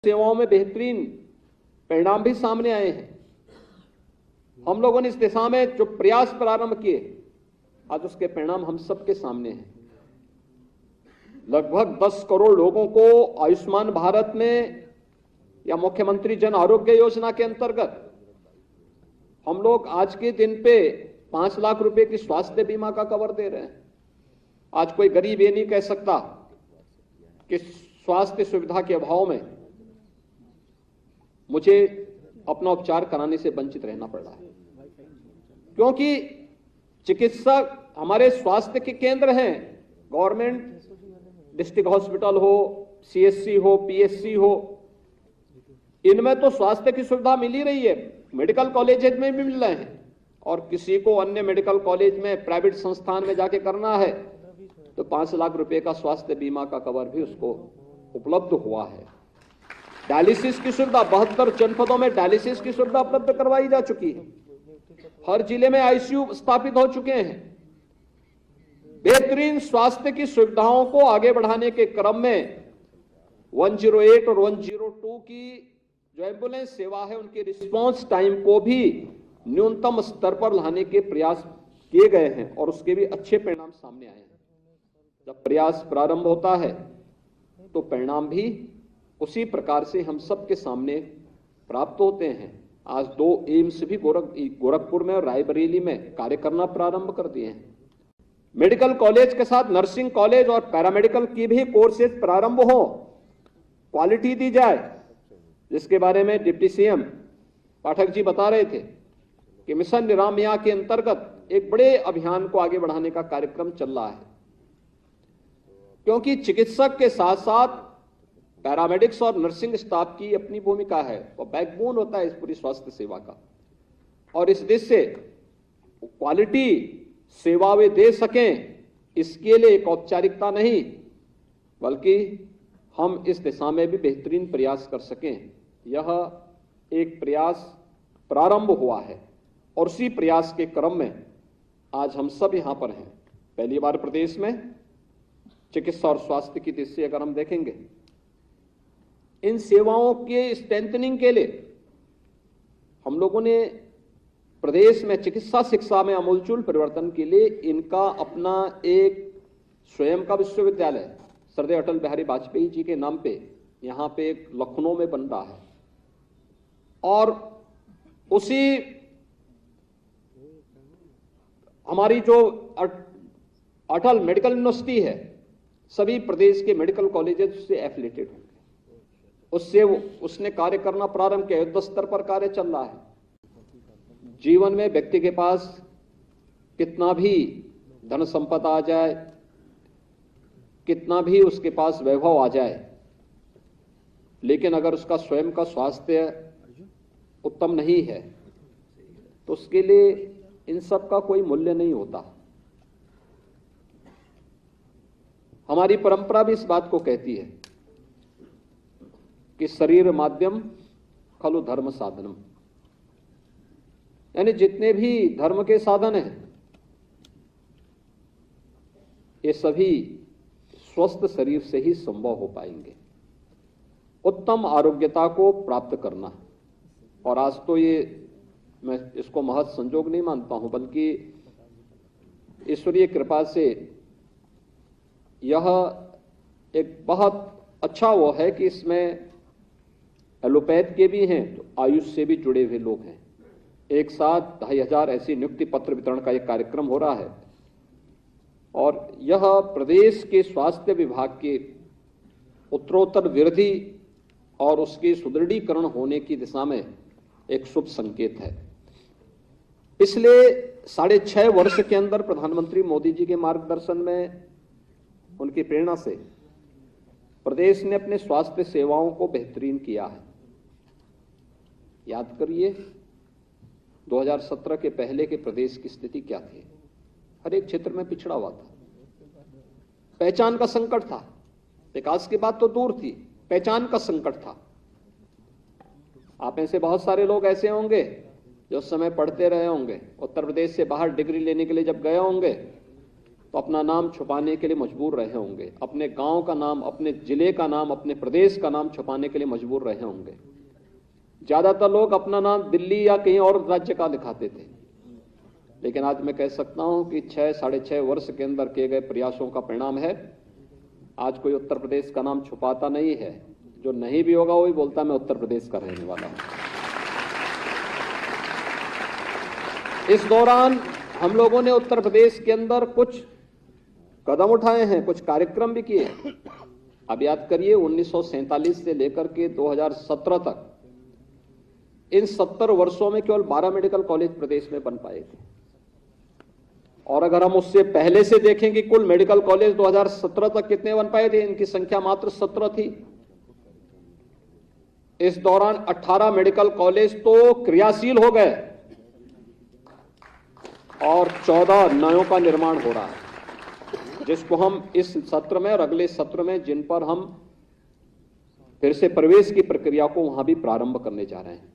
सेवाओं में बेहतरीन परिणाम भी सामने आए हैं। हम लोगों ने इस दिशा में जो प्रयास प्रारंभ किए, आज उसके परिणाम हम सबके सामने हैं। लगभग 10 करोड़ लोगों को आयुष्मान भारत में या मुख्यमंत्री जन आरोग्य योजना के अंतर्गत हम लोग आज के दिन पे 5 लाख रुपए की स्वास्थ्य बीमा का कवर दे रहे हैं। आज कोई गरीब ये नहीं कह सकता कि स्वास्थ्य सुविधा के अभाव में मुझे अपना उपचार कराने से वंचित रहना पड़ रहा है, क्योंकि चिकित्सक हमारे स्वास्थ्य के केंद्र हैं। गवर्नमेंट डिस्ट्रिक्ट हॉस्पिटल हो, सीएससी हो, पीएससी हो, इनमें तो स्वास्थ्य की सुविधा मिल ही रही है, मेडिकल कॉलेज में भी मिल रहे हैं। और किसी को अन्य मेडिकल कॉलेज में, प्राइवेट संस्थान में जाके करना है तो 5 लाख रुपए का स्वास्थ्य बीमा का कवर भी उसको उपलब्ध हुआ है। डायलिसिस की सुविधा 72 जनपदों में डायलिसिस की सुविधा उपलब्ध करवाई जा चुकी है। हर जिले में आईसीयू स्थापित हो चुके हैं। बेहतरीन स्वास्थ्य की सुविधाओं को आगे बढ़ाने के क्रम में 108 और 102 की जो एम्बुलेंस सेवा है, उनके रिस्पांस टाइम को भी न्यूनतम स्तर पर लाने के प्रयास किए गए हैं और उसके भी अच्छे परिणाम सामने आए हैं। जब प्रयास प्रारंभ होता है तो परिणाम भी उसी प्रकार से हम सबके सामने प्राप्त होते हैं। आज 2 एम्स भी गोरखपुर में और रायबरेली में कार्य करना प्रारंभ कर दिए हैं। मेडिकल कॉलेज के साथ नर्सिंग कॉलेज और पैरामेडिकल की भी कोर्सेज प्रारंभ हो, क्वालिटी दी जाए, जिसके बारे में डिप्टी सीएम पाठक जी बता रहे थे कि मिशन निरामया के अंतर्गत एक बड़े अभियान को आगे बढ़ाने का कार्यक्रम चल रहा है। क्योंकि चिकित्सक के साथ साथ पैरामेडिक्स और नर्सिंग स्टाफ की अपनी भूमिका है और बैकबोन होता है इस पूरी स्वास्थ्य सेवा का। और इस देश से क्वालिटी सेवा वे दे सकें, इसके लिए एक औपचारिकता नहीं, बल्कि हम इस दिशा में भी बेहतरीन प्रयास कर सकें, यह एक प्रयास प्रारंभ हुआ है। और उसी प्रयास के क्रम में आज हम सब यहां पर हैं। पहली बार प्रदेश में चिकित्सा और स्वास्थ्य की दृष्टि अगर हम देखेंगे, इन सेवाओं के स्ट्रेंथनिंग के लिए हम लोगों ने प्रदेश में चिकित्सा शिक्षा में आमूलचूल परिवर्तन के लिए इनका अपना एक स्वयं का विश्वविद्यालय सरदार अटल बिहारी वाजपेयी जी के नाम पे यहां पे एक लखनऊ में बन रहा है। और उसी हमारी जो अटल मेडिकल यूनिवर्सिटी है, सभी प्रदेश के मेडिकल कॉलेजेस से एफिलिएटेड होंगे। उससे उसने कार्य करना प्रारंभ किया, युद्ध स्तर पर कार्य चल रहा है। जीवन में व्यक्ति के पास कितना भी धन संपदा आ जाए, कितना भी उसके पास वैभव आ जाए, लेकिन अगर उसका स्वयं का स्वास्थ्य उत्तम नहीं है तो उसके लिए इन सब का कोई मूल्य नहीं होता। हमारी परंपरा भी इस बात को कहती है कि शरीर माध्यम खलु धर्म साधनम, यानी जितने भी धर्म के साधन हैं ये सभी स्वस्थ शरीर से ही संभव हो पाएंगे। उत्तम आरोग्यता को प्राप्त करना, और आज तो ये मैं इसको महज संजोग नहीं मानता हूं, बल्कि ईश्वरीय कृपा से यह एक बहुत अच्छा वो है कि इसमें एलोपैथ के भी हैं तो आयुष से भी जुड़े हुए लोग हैं। एक साथ 2500 ऐसी नियुक्ति पत्र वितरण का एक कार्यक्रम हो रहा है और यह प्रदेश के स्वास्थ्य विभाग के उत्तरोत्तर वृद्धि और उसके सुदृढ़ीकरण होने की दिशा में एक शुभ संकेत है। पिछले 6.5 वर्ष के अंदर प्रधानमंत्री मोदी जी के मार्गदर्शन में, उनकी प्रेरणा से प्रदेश ने अपने स्वास्थ्य सेवाओं को बेहतरीन किया है। याद करिए 2017 के पहले के प्रदेश की स्थिति क्या थी। हर एक क्षेत्र में पिछड़ा हुआ था, पहचान का संकट था। विकास की बात तो दूर थी, पहचान का संकट था। आप में से बहुत सारे लोग ऐसे होंगे जो उस समय पढ़ते रहे होंगे, उत्तर प्रदेश से बाहर डिग्री लेने के लिए जब गए होंगे तो अपना नाम छुपाने के लिए मजबूर रहे होंगे, अपने गांव का नाम, अपने जिले का नाम, अपने प्रदेश का नाम छुपाने के लिए मजबूर रहे होंगे। ज्यादातर लोग अपना नाम दिल्ली या कहीं और राज्य का दिखाते थे, लेकिन आज मैं कह सकता हूं कि 6-6.5 वर्ष के अंदर किए गए प्रयासों का परिणाम है। आज कोई उत्तर प्रदेश का नाम छुपाता नहीं है, जो नहीं भी होगा वही बोलता मैं उत्तर प्रदेश का रहने वाला हूं। इस दौरान हम लोगों ने उत्तर प्रदेश के अंदर कुछ कदम उठाए हैं, कुछ कार्यक्रम भी किए। अब याद करिए 1947 से लेकर के 2017 तक इन 70 वर्षों में केवल 12 मेडिकल कॉलेज प्रदेश में बन पाए थे। और अगर हम उससे पहले से देखें कि कुल मेडिकल कॉलेज 2017 तक कितने बन पाए थे, इनकी संख्या मात्र 17 थी। इस दौरान 18 मेडिकल कॉलेज तो क्रियाशील हो गए और 14 नयों का निर्माण हो रहा है, जिसको हम इस सत्र में और अगले सत्र में, जिन पर हम फिर से प्रवेश की प्रक्रिया को वहां भी प्रारंभ करने जा रहे हैं।